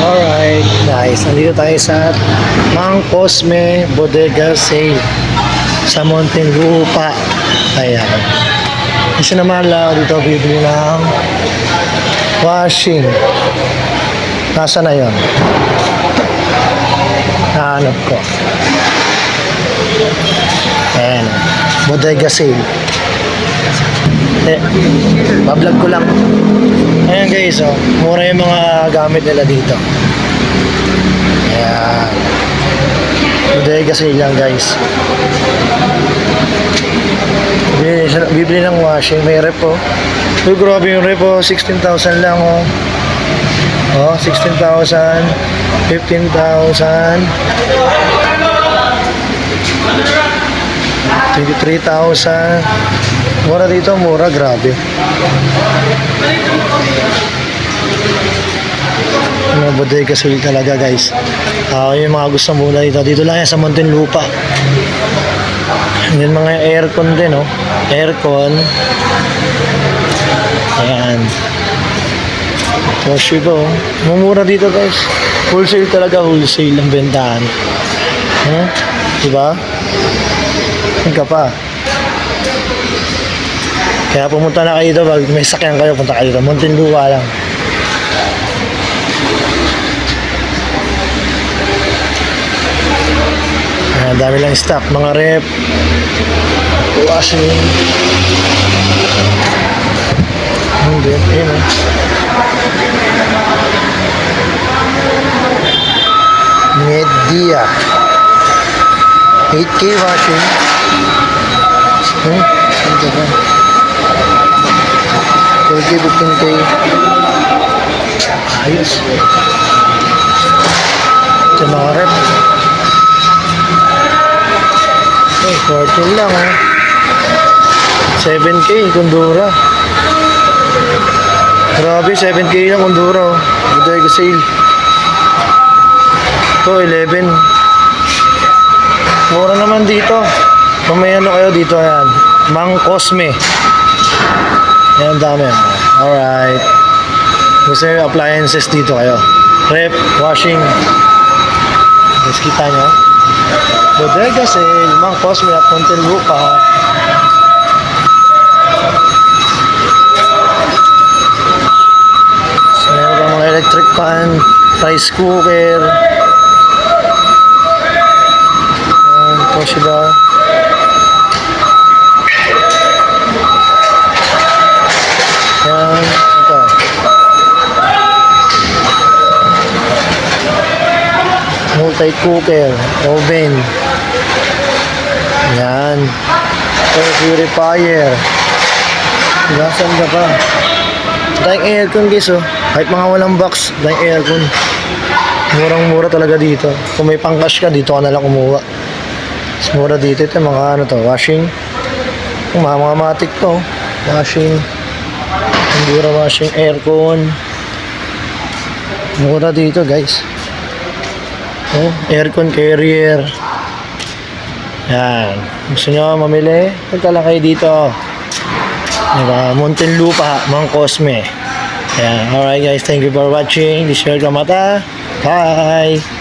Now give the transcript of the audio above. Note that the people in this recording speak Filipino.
Alright guys, nandito tayo sa Mang Cosme Bodega Sale sa Muntinlupa. Ayan. Kasi naman lang dito bibili ng washing. Nasaan na yun? Nahanap ko. Ayan. Bodega Sale. Bablog ko lang. Ayan guys, oh, mura yung mga gamit nila dito. Ayan. Bodega Sale lang guys. Bibili ng washing. May rep, oh. Uy, grabe yung rep, oh. 16,000 lang, oh. Oh, 16,000, 15,000, 23,000. Mura dito, mura, grabe. Mga bodega sale talaga guys. Yung mga gusto muna dito. Dito lang yan sa Muntinlupa. Yan mga aircon din, oh. Aircon. Ayan. Toshiba, oh. Mumura dito guys. Wholesale talaga, wholesale ang bentahan. Diba? Yan ka pa. Kaya pumunta na kayo dito, pag may sakyan kayo, punta kayo dito. Muntinlupa lang. Ayan, dami lang stock. Mga rep, washing. Hindi, yun, eh. Media 8K washing. Saan ka ba? 12K, 15K. Ayos. Ito mga rep. 14 lang, oh. 7K Kundura. Grabe, 7K lang Kundura, oh. Bodega sale. Ito 11. Mura naman dito. Kung may ano kayo dito, ayan, Mang Cosme. Ayan, dami. Alright. Gusto nyo appliances dito kayo. Rep, washing. Guys, kita nyo. Bodega sale, Mang Cosme at Muntinlupa. So, meron pa mga electric fan, rice cooker. Toshiba. Yan, ito. Multi-cooker, oven. Yan. Air purifier. Saan ka pa? Dahil aircon guys, oh. Kahit mga walang box, dahil aircon. Murang-mura talaga dito. Kung may pang-cash ka, dito ka nalang kumuha. Mura dito. Ito mga ano to, washing. Mga matik to. Washing. Mura washing, aircon. Mura dito guys. Oh, aircon carrier. Yan. Gusto nyo mamili? Punta lang kayo dito. Diba? Muntinlupa, Mang Cosme. Yan. Alright guys, thank you for watching. This is Kamata. Bye!